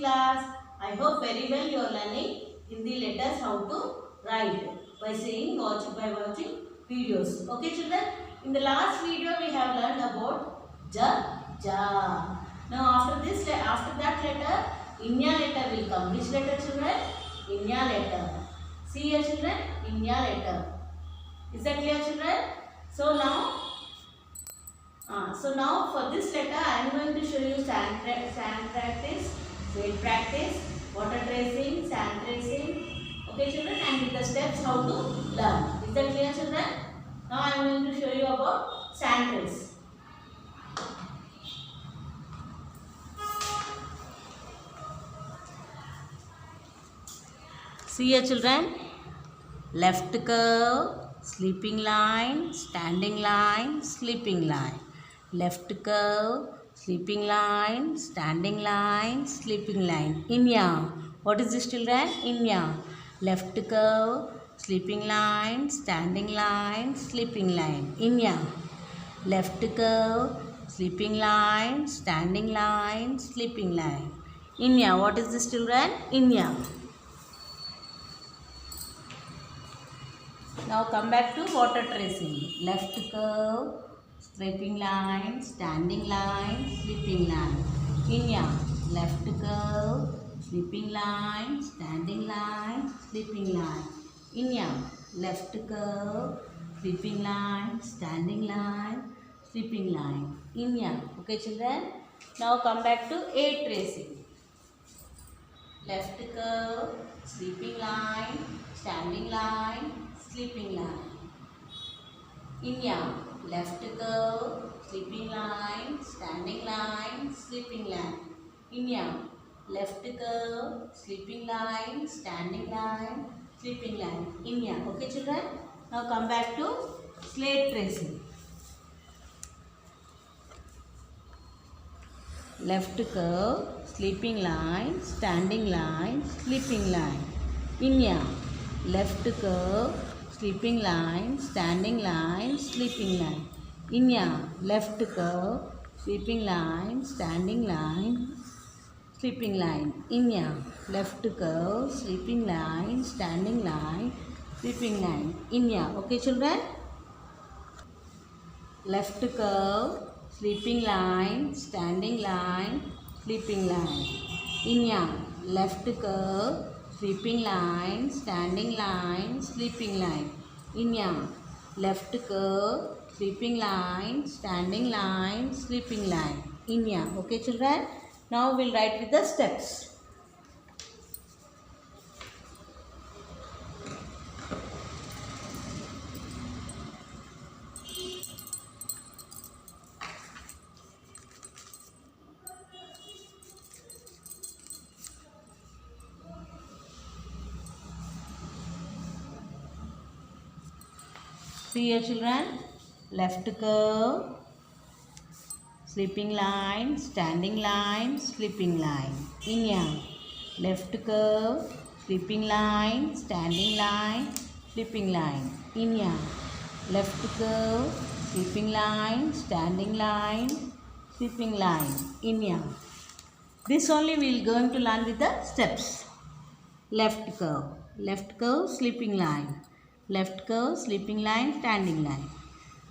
class. I hope very well you are learning Hindi letters how to write by watching videos. Okay children, in the last video we have learned about ja, ja. Now after that letter Inya letter will come. Which letter children? Inya letter. See here children, Inya letter. Is that clear children? So now for this letter I am going to show you sand practice, weight practice, water tracing, sand tracing. Okay children, and with the steps how to learn. Is that clear children? Now I am going to show you about sand trace. See here children, left curve, sleeping line, standing line, sleeping line. Left curve, sleeping line, standing line, sleeping line. Inya. What is this children? Inya. Left curve, sleeping line, standing line, sleeping line. Inya. Left curve, sleeping line, standing line, sleeping line. Inya. What is this children? Inya. Now come back to water tracing. Left curve, sleeping line, standing line, sleeping line. Inya. Left curve, sleeping line, standing line, sleeping line. Inya. Left curve, sleeping line, standing line, sleeping line. Inya. Okay children. Now come back to A tracing. Left curve, sleeping line, standing line, sleeping line. Inya. Left curve, sleeping line, standing line, sleeping line. Inya. Left curve, sleeping line, standing line, sleeping line. Inya. Okay children? Now come back to slate tracing. Left curve, sleeping line, standing line, sleeping line. Inya. Left curve, sleeping line, standing line, sleeping line. Inya. Left curve, sleeping line, standing line, sleeping line. Inya. Left curve, sleeping line, standing line, sleeping line. Inya. Okay children? Left curve, sleeping line, standing line, sleeping line. Inya. Left curve, sleeping line, standing line, sleeping line. Inya. Left curve, sleeping line, standing line, sleeping line. Inya. Okay children? Now we'll write with the steps. See here children, left curve, sleeping line, standing line, sleeping line. Inya. Left curve, sleeping line, standing line, sleeping line. Inya. Left curve, sleeping line, standing line, sleeping line. Inya. This only we will going to learn with the steps. Left curve, sleeping line. Left curve, sleeping line, standing line.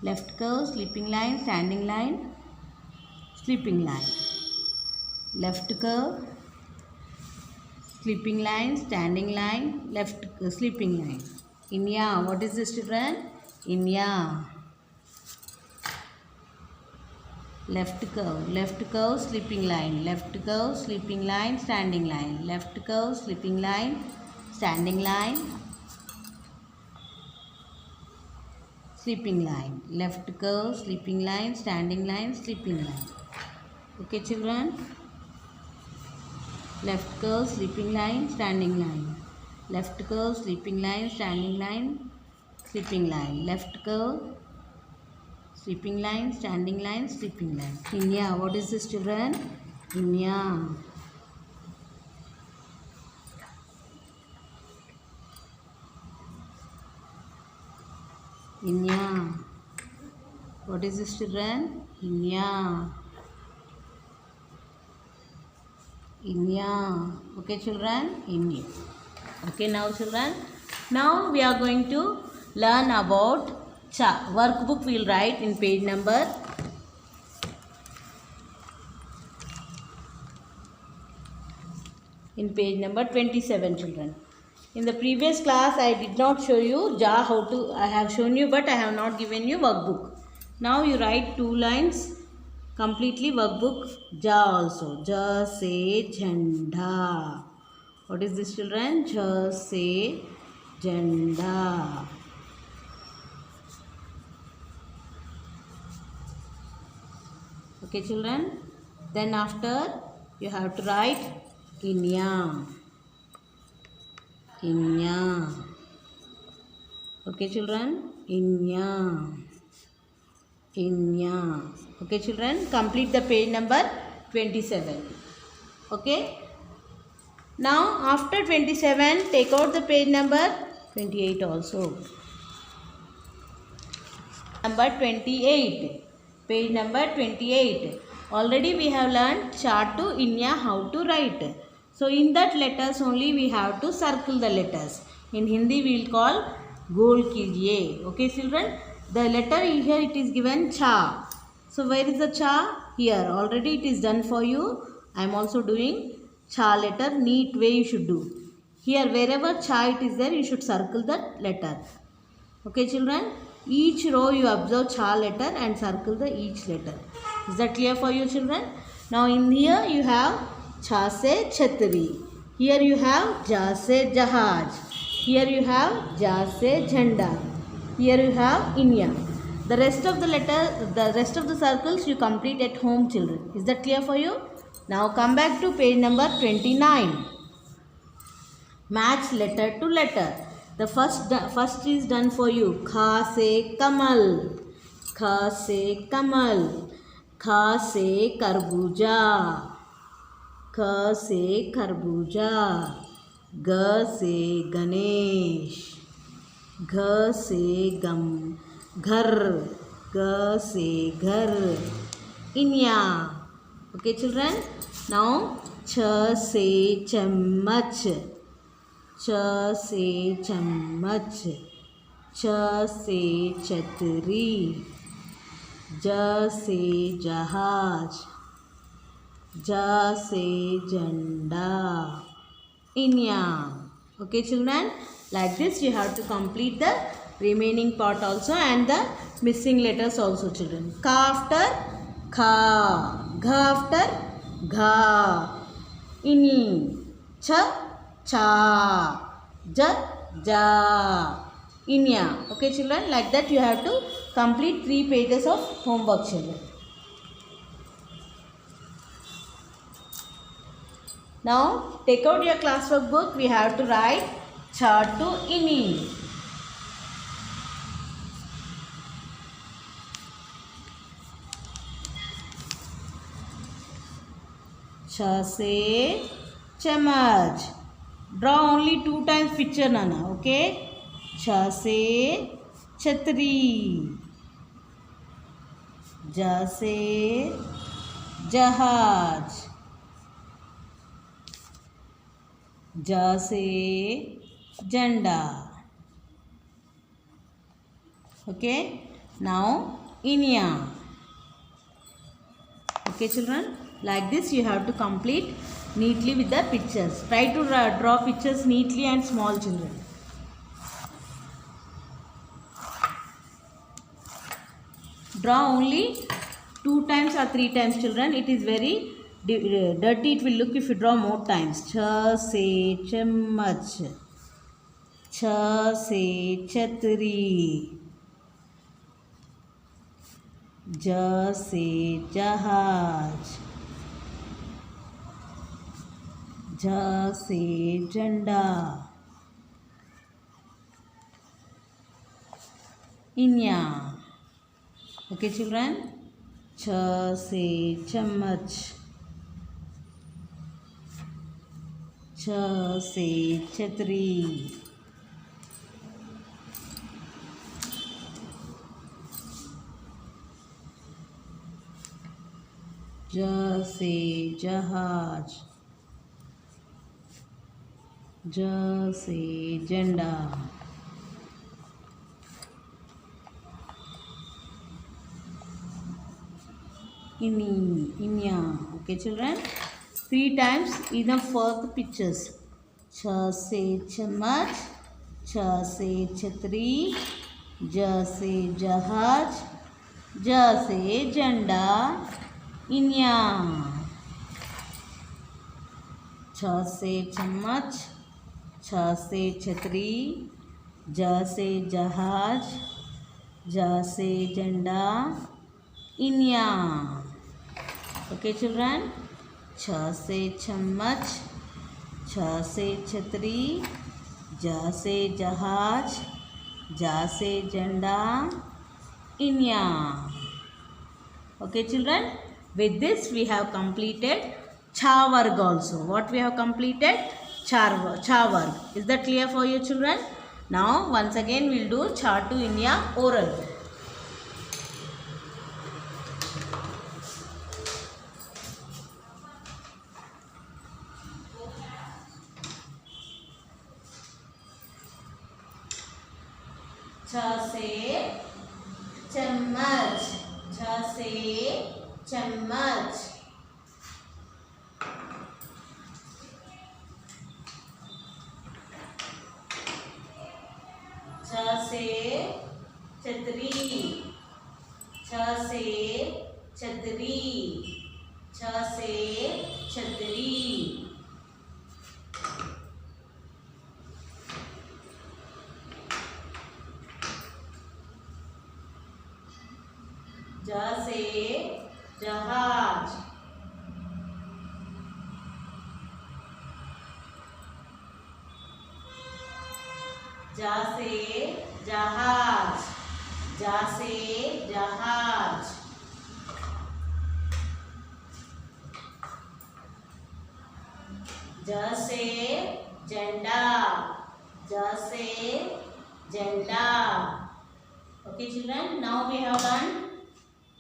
Left curve, sleeping line, standing line, sleeping line. Left curve, sleeping line, standing line, sleeping line. Inya. What is this children? Inya. Left curve, sleeping line. Left curve, sleeping line, standing line. Left curve, sleeping line, standing line, sleeping line. Left curve, sleeping line, standing line, sleeping line. Okay children? Left curve, sleeping line, standing line. Left curve, sleeping line, standing line, sleeping line. Left curve, sleeping line, standing line, sleeping line. Inya. What is this children? Inya. Inya. What is this children? Inya. Inya. Okay, children, Inya. Okay, now children, now we are going to learn about cha. Workbook we will write in page number in page number 27, children. In the previous class I did not show you ja how to. I have shown you, but I have not given you workbook. Now you write 2 lines completely workbook ja also. Ja se jhanda. What is this, children? Ja se jhanda. Okay, children. Then after you have to write inya. Inya. Okay, children. Inya. Inya. Okay, children. Complete the page number 27. Okay. Now after 27, take out the page number 28 also. Number 28. Page number 28. Already we have learned cha to inya how to write. So in that letters only we have to circle the letters. In Hindi we will call gol kijiye. Okay, children. The letter here it is given cha. So where is the cha? Here. Already it is done for you. I am also doing cha letter. Neat way you should do. Here wherever cha it is there, you should circle that letter. Okay, children. Each row you observe cha letter and circle the each letter. Is that clear for you, children? Now in here you have cha se chhatri. Here you have ja se jahaj. Here you have ja se jhanda. Here you have inya. The rest of the circles you complete at home, children. Is that clear for you? Now come back to page number 29. Match letter to letter. The first is done for you. Kha se kamal. Kha se kamal. Kha se karbuja. Kha se karbuja. Ga se Ganesh. Gha se ghar. Ga se ghar. Inya. Okay, children. Now cha se chammach. Cha se chammach. Cha se chhatri. Ja se jahaj. Ja se jhanda. Inya. Okay, children. Like this you have to complete the remaining part also and the missing letters also, children. Ka after kha. Gha after gha. Ini. Cha cha. Ja ja. Inya. Okay, children. Like that you have to complete 3 pages of homework, children. Now take out your classwork book. We have to write cha to ini. Cha se chamach. Draw only 2 times picture, Nana. Okay. Cha se chhatri. Ja se jahaj. Ja se jhanda. Okay. Now inya. Okay, children. Like this you have to complete neatly with the pictures. Try to draw pictures neatly and small, children. Draw only 2 times or 3 times, children. It is very dirty it will look if you draw more times. Cha se chammach. Cha se chhatri. Ja se jahaj. Ja se jhanda. Inya. Okay, children. Cha se chammach. Cha se chhatri. Ja se jahaj. ज से झंडा. Ini, inya. Okay, children. 3 times enough for the pictures. छ से चम्मच, छ से छतरी, ज से जहाज, ज से झंडा, इन्या. छ से चम्मच, छ से छतरी, ज से जहाज, ज से झंडा, इन्या. Okay, children. छ से चम्मच, छ से छतरी, ज से जहाज, ज से झंडा, इन्या. Okay, children. With this we have completed cha varg also. What we have completed? Cha varg. Is that clear for you, children? Now once again we will do cha to inya oral. छ से चम्मच, छ से चम्मच. छ से छतरी, छ से छतरी, छ से छतरी. ज से जहाज, ज से जहाज, ज से जहाज. ज से झंडा, ज से झंडा. Okay, children. Now we have done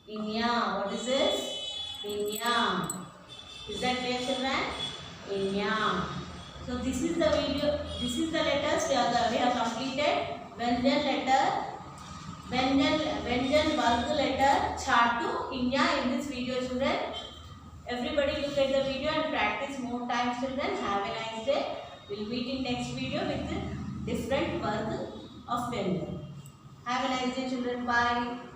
inya. What is this? Inya. Is that clear, children? Inya. So this is the video. This is the letters we have completed. Vyanjan letter, Vyanjan varg letter, cha to inya in this video, children. Everybody look at the video and practice more times, children. Have a nice day. We'll meet in next video with different varg of Vyanjan. Have a nice day, children. Bye.